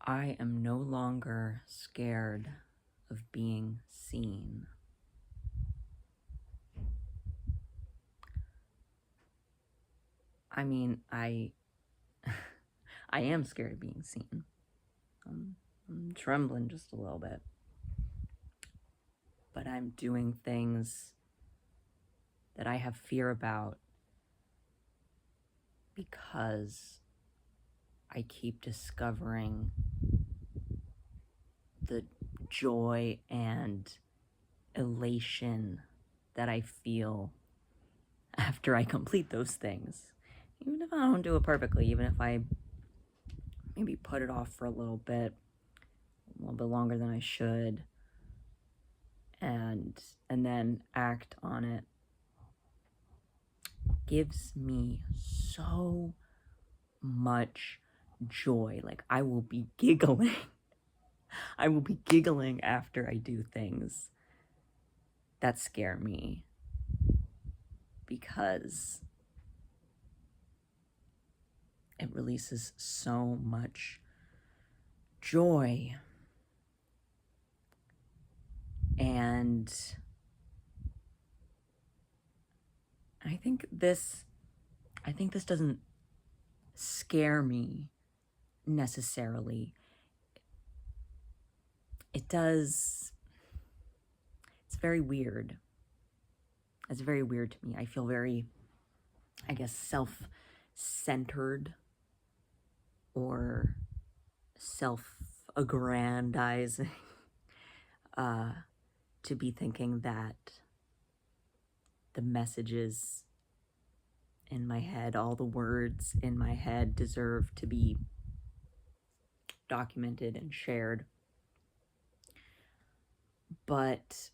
I am no longer scared of being seen. I mean, I am scared of being seen. I'm trembling just a little bit. But I'm doing things that I have fear about because I keep discovering the joy and elation that I feel after I complete those things. Even if I don't do it perfectly, even if I maybe put it off for a little bit longer than I should, and then act on it, gives me so much joy. Like, I will be giggling. I will be giggling after I do things that scare me because it releases so much joy. And I think this doesn't scare me necessarily. It does. It's very weird. It's very weird to me. I feel very, I guess, self-centered or self-aggrandizing to be thinking that the messages in my head, all the words in my head deserve to be documented and shared. But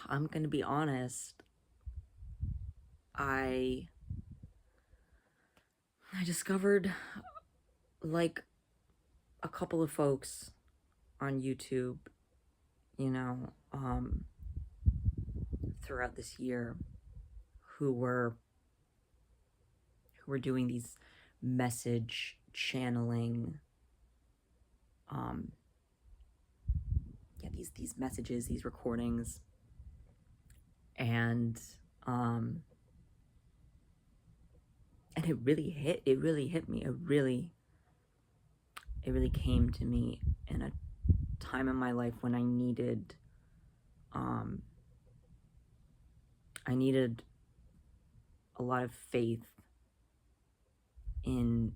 I'm gonna be honest, I discovered like a couple of folks on YouTube, you know, throughout this year who were doing these message channeling, these messages, these recordings, and it really hit me. It really came to me in a time in my life when I needed a lot of faith in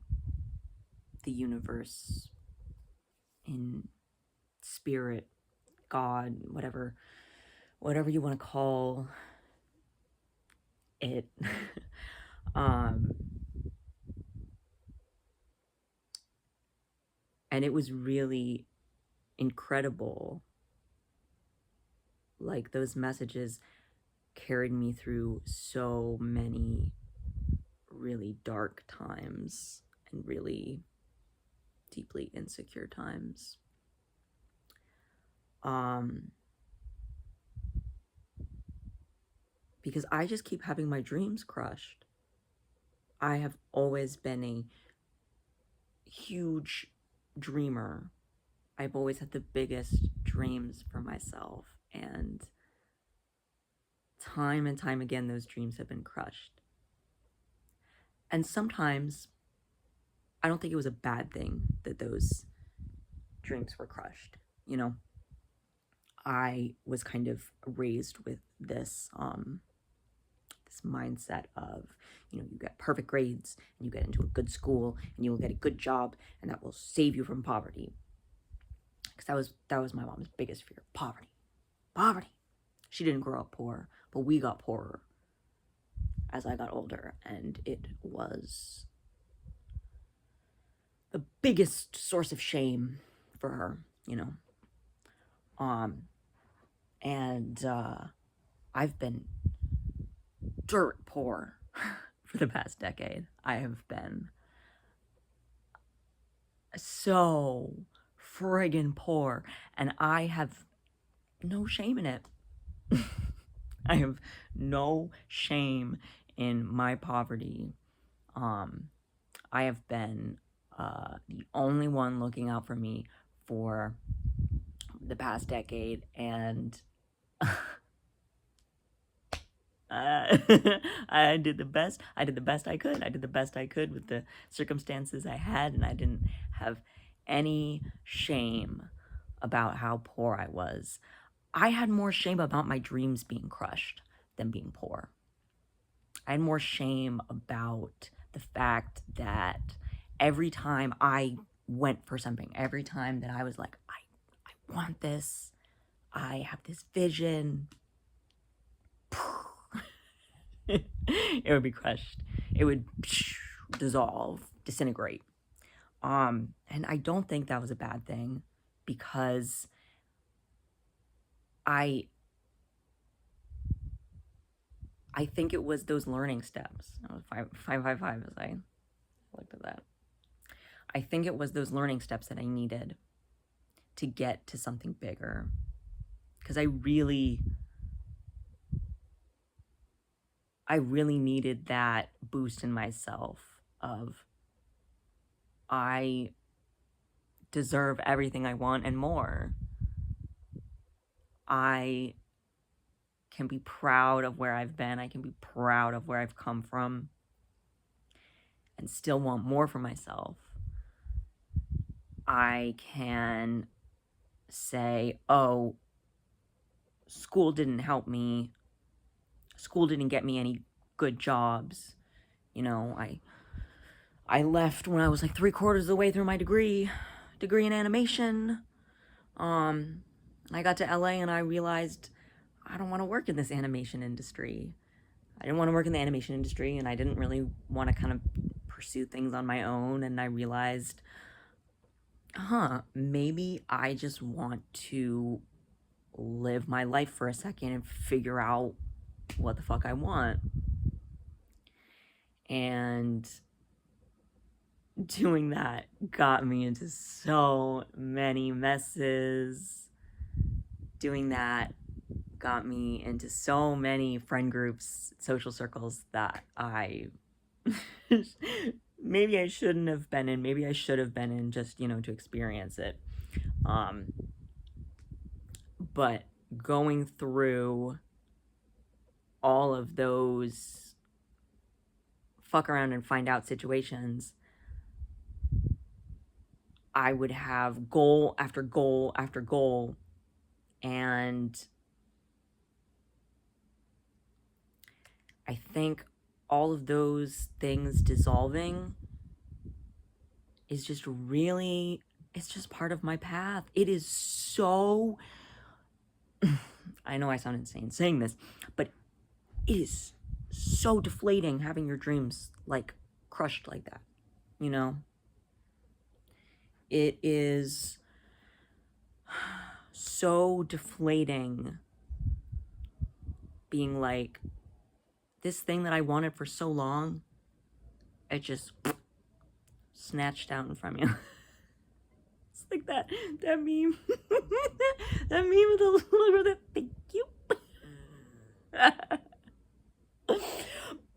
the universe, in spirit, God, whatever you want to call it. And it was really incredible. Like, those messages carried me through so many really dark times and really deeply insecure times. Because I just keep having my dreams crushed. I have always been a huge dreamer. I've always had the biggest dreams for myself, and time again, those dreams have been crushed. And sometimes I don't think it was a bad thing that those dreams were crushed. You know, I was kind of raised with this this mindset of, you get perfect grades and you get into a good school and you will get a good job and that will save you from poverty. Because that was my mom's biggest fear: poverty. She didn't grow up poor, but we got poorer as I got older, and it was the biggest source of shame for her, and I've been dirt poor for the past decade. I have been so friggin' poor, and I have no shame in it. I have no shame in my poverty. I have been the only one looking out for me for the past decade, and I did the best. I did the best I could. I did the best I could with the circumstances I had, and I didn't have any shame about how poor I was. I had more shame about my dreams being crushed than being poor. I had more shame about the fact that every time I went for something, every time that I was like, I want this, I have this vision, it would be crushed. It would dissolve, disintegrate. And I don't think that was a bad thing, because I think it was those learning steps. I was 555 as I looked at that. I think it was those learning steps that I needed to get to something bigger, because I really needed that boost in myself of, I deserve everything I want and more. I can be proud of where I've been. I can be proud of where I've come from, and still want more for myself. I can say, oh, school didn't help me. School didn't get me any good jobs. You know, I left when I was like 3/4 of the way through my degree in animation. I got to LA and I realized I don't want to work in this animation industry. I didn't want to work in the animation industry, and I didn't really want to kind of pursue things on my own. And I realized, maybe I just want to live my life for a second and figure out what the fuck I want. And doing that got me into so many messes. Doing that got me into so many friend groups, social circles that I maybe I shouldn't have been in. Maybe I should have been in, just, to experience it. But going through all of those fuck around and find out situations, I would have goal after goal after goal, and I think all of those things dissolving is just really, it's just part of my path. It is so, I know I sound insane saying this, but it is so deflating having your dreams like crushed like that, It is so deflating being like, this thing that I wanted for so long, it just snatched out in front of you. It's like that meme. That meme with the little girl that, thank you.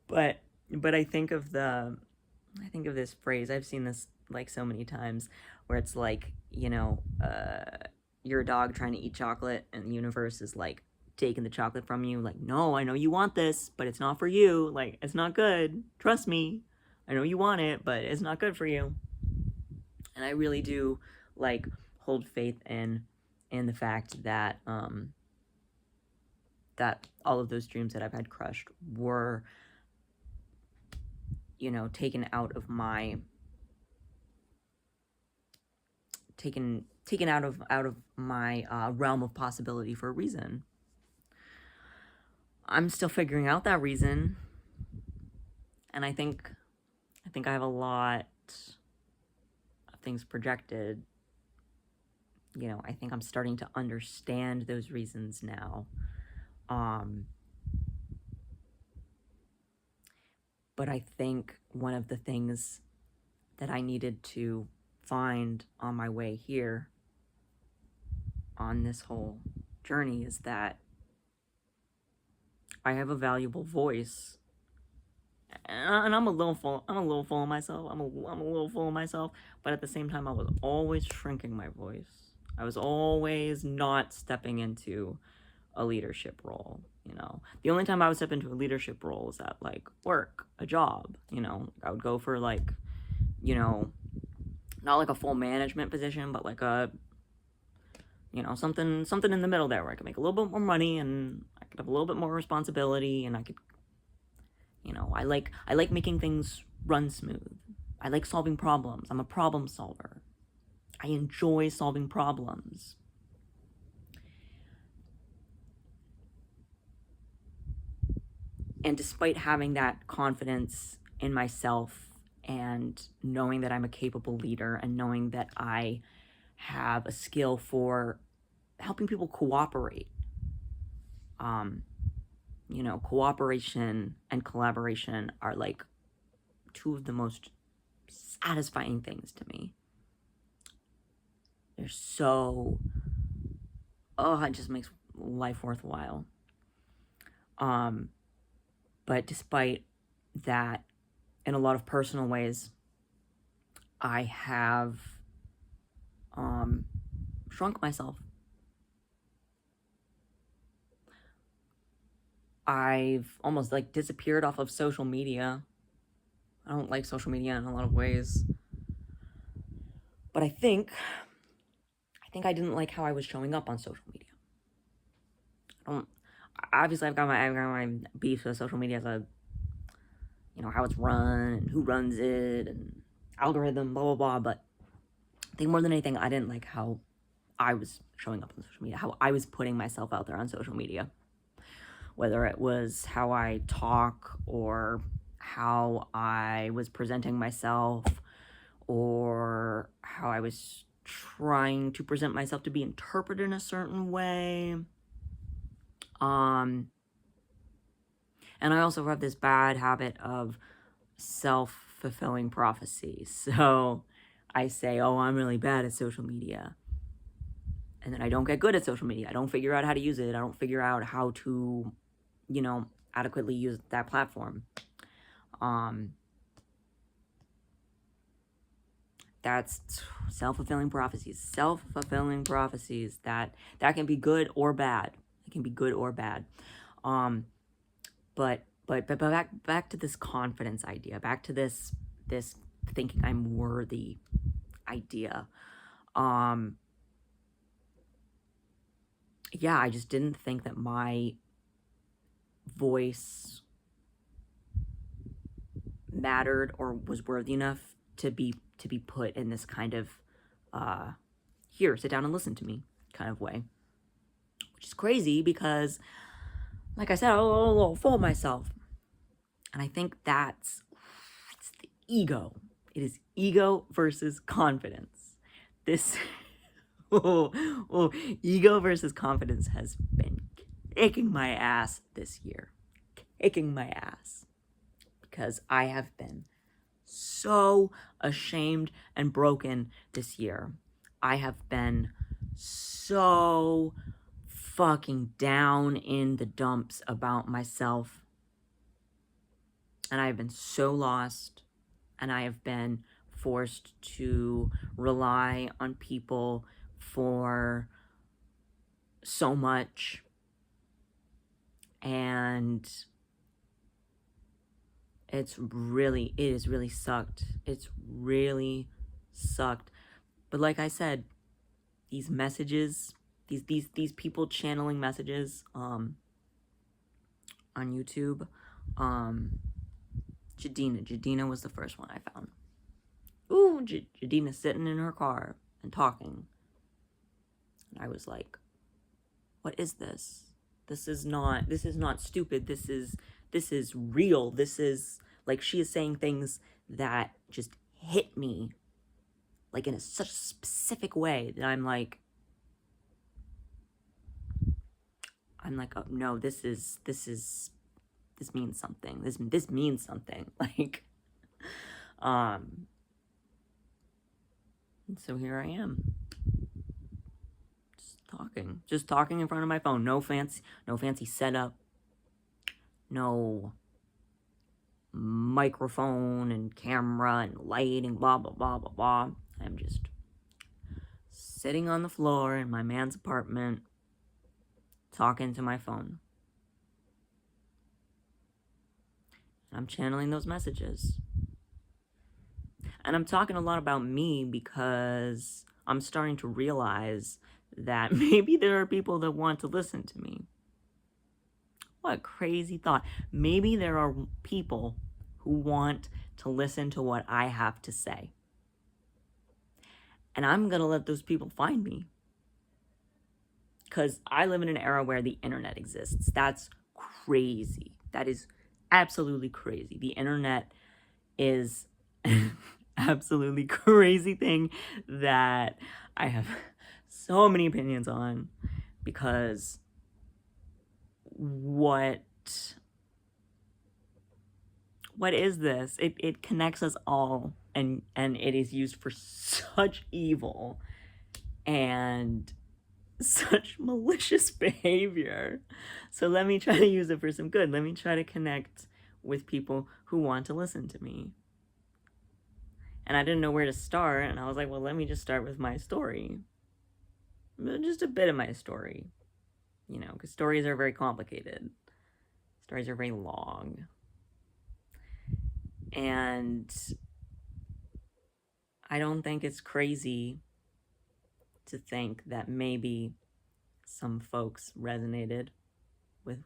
But I think of this phrase. I've seen this like so many times, where it's like, you're a dog trying to eat chocolate, and the universe is like taking the chocolate from you. Like, no, I know you want this, but it's not for you. Like, it's not good. Trust me. I know you want it, but it's not good for you. And I really do like hold faith in the fact that that all of those dreams that I've had crushed were, taken out of my realm of possibility for a reason. I'm still figuring out that reason, and I think I have a lot of things projected. I think I'm starting to understand those reasons now. But I think one of the things that I needed to find on my way here, on this whole journey, is that I have a valuable voice, and I'm a little full. I'm a little full of myself. I'm a little full of myself. But at the same time, I was always shrinking my voice. I was always not stepping into a leadership role. The only time I would step into a leadership role is at like work, a job. I would go for like, not like a full management position, but like a, something in the middle there where I could make a little bit more money and I could have a little bit more responsibility and I could, I like making things run smooth. I like solving problems. I'm a problem solver. I enjoy solving problems. And despite having that confidence in myself and knowing that I'm a capable leader and knowing that I have a skill for helping people cooperate, cooperation and collaboration are like two of the most satisfying things to me. They're so, it just makes life worthwhile. But despite that, in a lot of personal ways, I have shrunk myself. I've almost like disappeared off of social media. I don't like social media in a lot of ways. But I think I didn't like how I was showing up on social media. Obviously I've got my beefs with social media as a, how it's run and who runs it and algorithm, blah, blah, blah. But I think more than anything, I didn't like how I was showing up on social media, how I was putting myself out there on social media. Whether it was how I talk or how I was presenting myself or how I was trying to present myself to be interpreted in a certain way. And I also have this bad habit of self-fulfilling prophecy. So I say, oh, I'm really bad at social media. And then I don't get good at social media. I don't figure out how to use it. I don't figure out how to, adequately use that platform. That's self-fulfilling prophecies. Self-fulfilling prophecies that can be good or bad. It can be good or bad. But back to this confidence idea. Back to this thinking I'm worthy idea. Yeah, I just didn't think that my voice mattered or was worthy enough to be put in this kind of here, sit down and listen to me kind of way, which is crazy because, like I said, I'm a little full of myself, and I think it's the ego. It is ego versus confidence. This ego versus confidence has been kicking my ass this year, kicking my ass, because I have been so ashamed and broken this year. I have been so fucking down in the dumps about myself. And I have been so lost. And I have been forced to rely on people for so much. And it has really sucked. It's really sucked. But like I said, these messages, these people channeling messages on YouTube, Jadina was the first one I found. Ooh, Jadina sitting in her car and talking. And I was like, what is this? This is not stupid. This is real. This is like, she is saying things that just hit me like in such a specific way that I'm like, oh, no, this means something. This means something. Like, and so here I am. Just talking in front of my phone. No fancy setup. No microphone and camera and lighting, blah, blah, blah, blah, blah. I'm just sitting on the floor in my man's apartment, talking to my phone. I'm channeling those messages. And I'm talking a lot about me because I'm starting to realize that maybe there are people that want to listen to me. What a crazy thought. Maybe there are people who want to listen to what I have to say. And I'm going to let those people find me. Because I live in an era where the internet exists. That's crazy. That is absolutely crazy. The internet is an absolutely crazy thing that I have so many opinions on, because what is this? It connects us all, and it is used for such evil and such malicious behavior. So let me try to use it for some good. Let me try to connect with people who want to listen to me. And I didn't know where to start, and I was like, well, let me just start with my story. Just a bit of my story. You know, because stories are very complicated. Stories are very long. And I don't think it's crazy to think that maybe some folks resonated